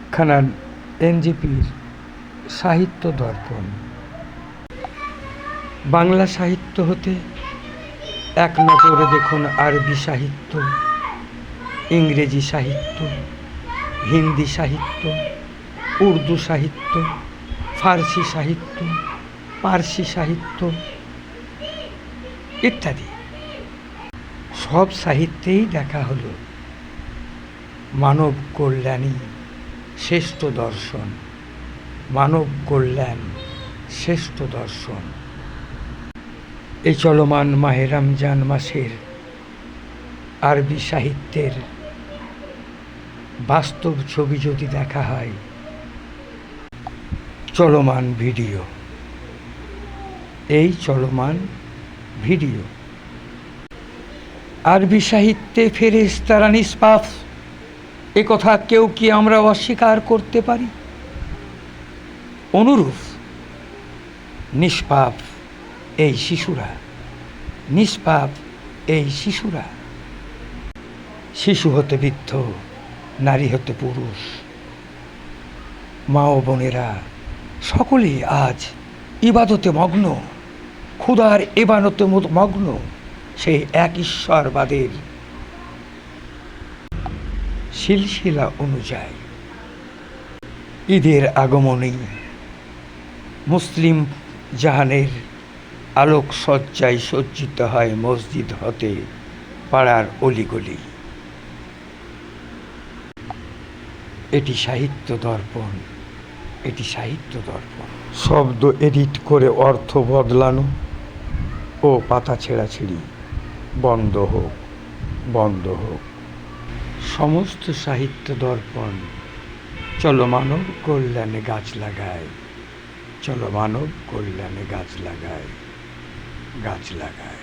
একখানা এনজিপির সাহিত্য দর্পণ। বাংলা সাহিত্য হতে এক নজরে দেখুন আরবি সাহিত্য, ইংরেজি সাহিত্য, হিন্দি সাহিত্য, উর্দু সাহিত্য, ফার্সি সাহিত্য, পার্সি সাহিত্য ইত্যাদি। সব সাহিত্যেই দেখা হলো মানব কল্যাণই শ্রেষ্ঠ দর্শন, মানব কল্যাণ শ্রেষ্ঠ দর্শন। এই চলমান মাহে রমজান মাসের আরবি সাহিত্যের বাস্তব ছবি যদি দেখা হয়, চলমান ভিডিও, এই চলমান ভিডিও। আরবি সাহিত্যে ফেরেশতারা নিষ্পাপ, এ কথা কেউ কি আমরা অস্বীকার করতে পারি? অনুরূপ নিষ্পাপ এই শিশুরা, নিষ্পাপ এই শিশুরা। শিশু হতে বৃদ্ধ, নারী হতে পুরুষ, মা ও বোনেরা সকলেই আজ ইবাদতে মগ্ন, ক্ষুধার ইবাদতে মগ্ন সেই এক ঈশ্বরবাদের সিলসিলা অনুযায়ী। ঈদের আগমনে মুসলিম জাহানের আলোকসজ্জায় সজ্জিত হয় মসজিদ হতে পাড়ার অলিগলি। এটি সাহিত্য দর্পণ, এটি সাহিত্য দর্পণ। শব্দ এডিট করে অর্থ বদলানো ও পাতা ছেঁড়াছিঁড়ি বন্ধ হোক, বন্ধ হোক। সমস্ত সাহিত্য দর্পণ। চলো মানব কল্যাণে গাছ লাগায়, চলো মানব কল্যাণে গাছ লাগায়, গাছ লাগায়।